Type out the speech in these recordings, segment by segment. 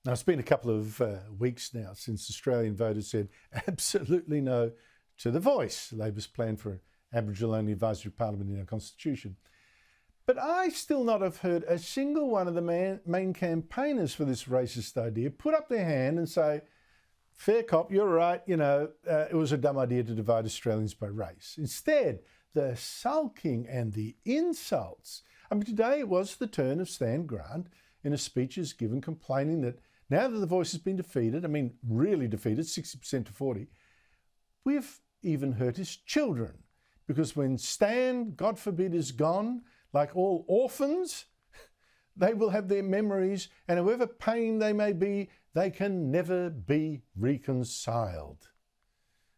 Now, it's been a couple of weeks now since Australian voters said absolutely no to the Voice, Labor's plan for an Aboriginal-only advisory parliament in our constitution. But I still not have heard a single one of the main campaigners for this racist idea put up their hand and say, fair cop, you're right, it was a dumb idea to divide Australians by race. Instead, the sulking and the insults. I mean, today it was the turn of Stan Grant in a speech he's given complaining that now that the Voice has been defeated, really defeated, 60% to 40, we've even hurt his children. Because when Stan, God forbid, is gone, like all orphans, they will have their memories, and however pain they may be, they can never be reconciled.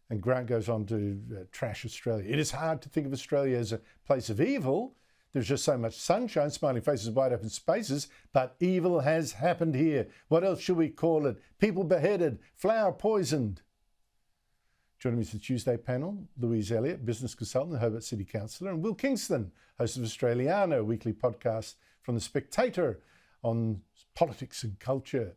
And Grant goes on to trash Australia. It is hard to think of Australia as a place of evil. There's just so much sunshine, smiling faces, wide open spaces, but evil has happened here. What else should we call it? People beheaded, flower poisoned. Joining me for the Tuesday panel, Louise Elliott, business consultant and Hobart City Councillor, and Will Kingston, host of Australiana, a weekly podcast from the Spectator on politics and culture.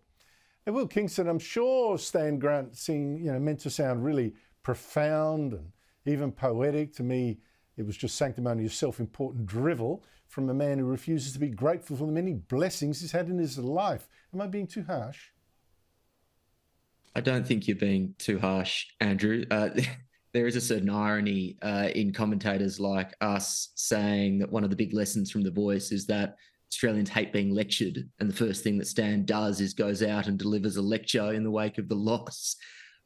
And Will Kingston, I'm sure Stan Grant meant to sound really profound and even poetic. To me, it was just sanctimonious, self-important drivel from a man who refuses to be grateful for the many blessings he's had in his life. Am I being too harsh? I don't think you're being too harsh, Andrew. There is a certain irony in commentators like us saying that one of the big lessons from The Voice is that Australians hate being lectured, and the first thing that Stan does is goes out and delivers a lecture in the wake of the loss.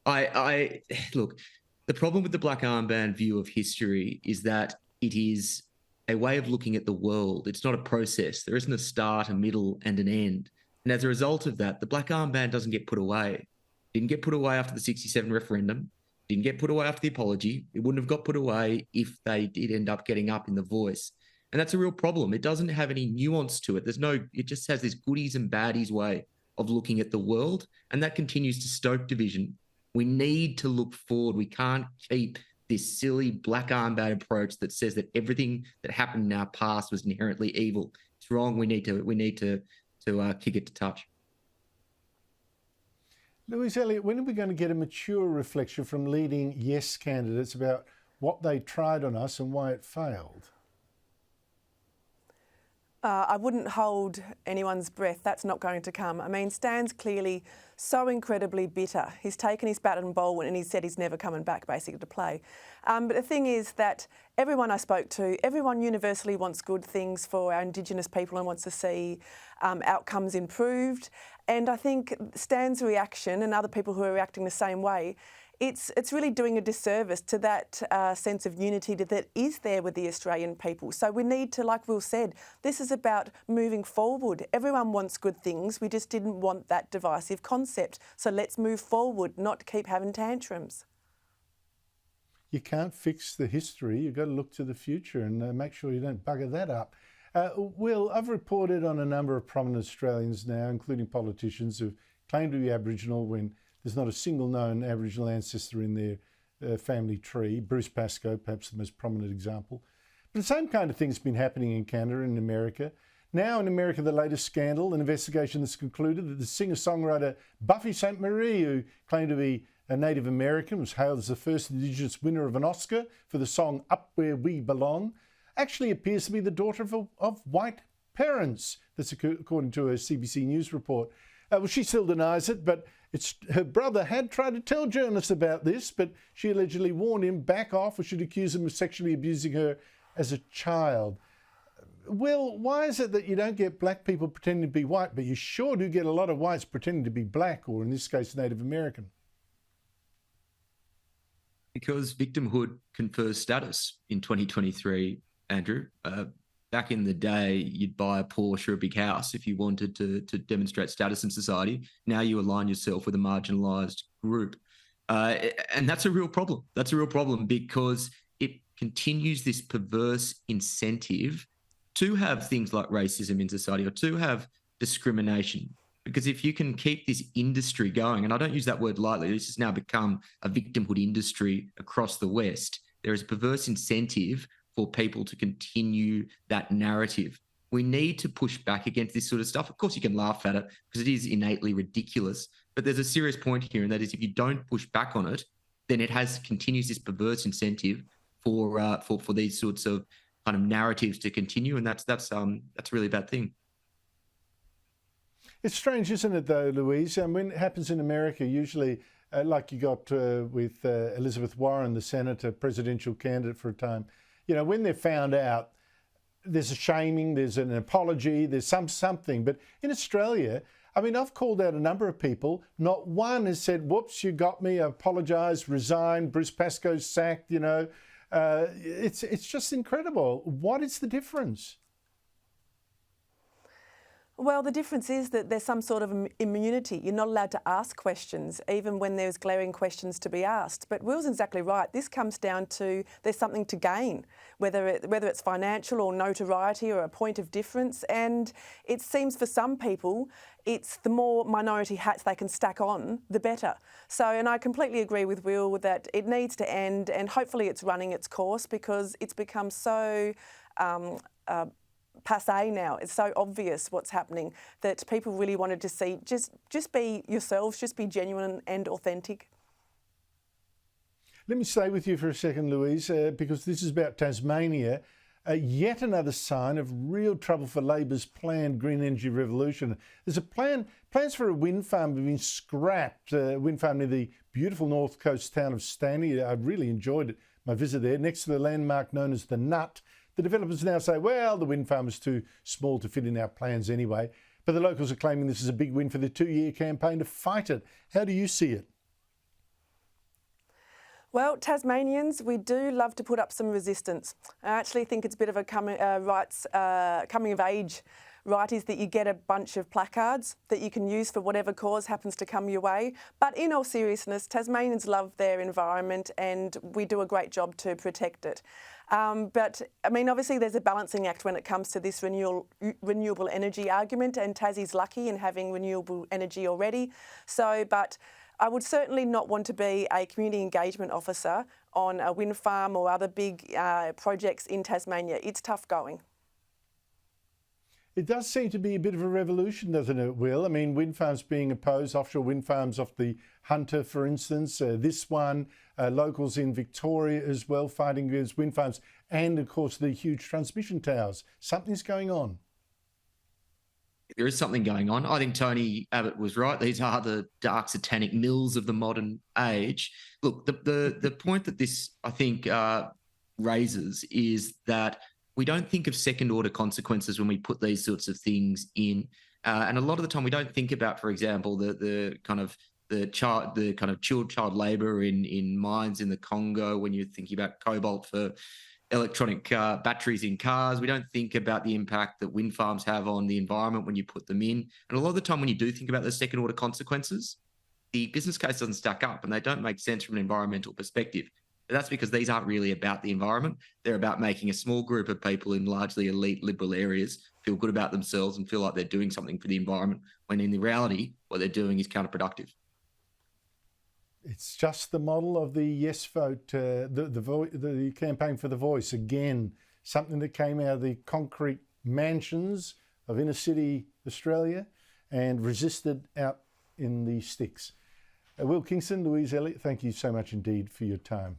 Look, the problem with the black armband view of history is that it is a way of looking at the world. It's not a process. There isn't a start, a middle, and an end. And as a result of that, the black armband doesn't get put away. Didn't get put away after the 67 referendum. Didn't get put away after the apology. It wouldn't have got put away if they did end up getting up in The Voice. And that's a real problem. It doesn't have any nuance to it. It just has this goodies and baddies way of looking at the world. And that continues to stoke division. We need to look forward. We can't keep this silly black armband approach that says that everything that happened in our past was inherently evil. It's wrong. We need to kick it to touch. Louise Elliott, when are we going to get a mature reflection from leading yes candidates about what they tried on us and why it failed? I wouldn't hold anyone's breath. That's not going to come. Stan's clearly so incredibly bitter. He's taken his bat and ball and he said he's never coming back basically to play. But the thing is that everyone I spoke to, everyone universally wants good things for our Indigenous people and wants to see outcomes improved. And I think Stan's reaction and other people who are reacting the same way, it's really doing a disservice to that sense of unity that is there with the Australian people. So we need to, like Will said, this is about moving forward. Everyone wants good things. We just didn't want that divisive concept. So let's move forward, not keep having tantrums. You can't fix the history. You've got to look to the future and make sure you don't bugger that up. Will, I've reported on a number of prominent Australians now, including politicians who claim to be Aboriginal when there's not a single known Aboriginal ancestor in their family tree. Bruce Pascoe, perhaps the most prominent example. But the same kind of thing's been happening in Canada and in America. Now in America, the latest scandal, an investigation that's concluded that the singer-songwriter Buffy St. Marie, who claimed to be a Native American, was hailed as the first Indigenous winner of an Oscar for the song Up Where We Belong, actually appears to be the daughter of white parents. That's according to a CBC News report. Well, she still denies it, but her brother had tried to tell journalists about this, but she allegedly warned him back off or should accuse him of sexually abusing her as a child. Will, why is it that you don't get black people pretending to be white, but you sure do get a lot of whites pretending to be black, or in this case, Native American? Because victimhood confers status in 2023, Andrew. Back in the day, you'd buy a Porsche or a big house if you wanted to demonstrate status in society. Now you align yourself with a marginalised group. And that's a real problem. That's a real problem because it continues this perverse incentive to have things like racism in society or to have discrimination. Because if you can keep this industry going, and I don't use that word lightly, this has now become a victimhood industry across the West. There is a perverse incentive for people to continue that narrative. We need to push back against this sort of stuff. Of course, you can laugh at it because it is innately ridiculous. But there's a serious point here, and that is if you don't push back on it, then it continues this perverse incentive for these sorts of kind of narratives to continue, and that's a really bad thing. It's strange, isn't it, though, Louise? When it happens in America, usually, like you got with Elizabeth Warren, the senator, presidential candidate for a time, when they're found out, there's a shaming, there's an apology, there's something. But in Australia, I've called out a number of people. Not one has said, whoops, you got me, I apologise, resigned, Bruce Pascoe's sacked, It's just incredible. What is the difference? Well, the difference is that there's some sort of immunity. You're not allowed to ask questions, even when there's glaring questions to be asked. But Will's exactly right. This comes down to there's something to gain, whether it's financial or notoriety or a point of difference. And it seems for some people, it's the more minority hats they can stack on, the better. So, and I completely agree with Will that it needs to end, and hopefully it's running its course, because it's become so passé now. It's so obvious what's happening that people really wanted to see just be yourselves, just be genuine and authentic. Let me stay with you for a second, Louise, because this is about Tasmania. Yet another sign of real trouble for Labor's planned green energy revolution. There's plans for a wind farm have been scrapped. Wind farm near the beautiful north coast town of Stanley. I really enjoyed my visit there, next to the landmark known as the Nut. The developers now say, well, the wind farm is too small to fit in our plans anyway. But the locals are claiming this is a big win for the 2-year campaign to fight it. How do you see it? Well, Tasmanians, we do love to put up some resistance. I actually think it's a bit of a coming of age right, is that you get a bunch of placards that you can use for whatever cause happens to come your way. But in all seriousness, Tasmanians love their environment and we do a great job to protect it. But obviously there's a balancing act when it comes to this renewable energy argument, and Tassie's lucky in having renewable energy already. But I would certainly not want to be a community engagement officer on a wind farm or other big projects in Tasmania. It's tough going. It does seem to be a bit of a revolution, doesn't it, Will? Wind farms being opposed, offshore wind farms off the Hunter, for instance. This one, locals in Victoria as well fighting against wind farms, and of course the huge transmission towers. Something's going on. There is something going on. I think Tony Abbott was right. These are the dark satanic mills of the modern age. Look, the point that this, I think, raises is that we don't think of second-order consequences when we put these sorts of things in, and a lot of the time we don't think about, for example, the kind of child labour in mines in the Congo. When you're thinking about cobalt for electronic batteries in cars, we don't think about the impact that wind farms have on the environment when you put them in. And a lot of the time, when you do think about the second-order consequences, the business case doesn't stack up, and they don't make sense from an environmental perspective. That's because these aren't really about the environment. They're about making a small group of people in largely elite liberal areas feel good about themselves and feel like they're doing something for the environment, when in reality, what they're doing is counterproductive. It's just the model of the yes vote, the campaign for the voice. Again, something that came out of the concrete mansions of inner city Australia and resisted out in the sticks. Will Kingston, Louise Elliott, thank you so much indeed for your time.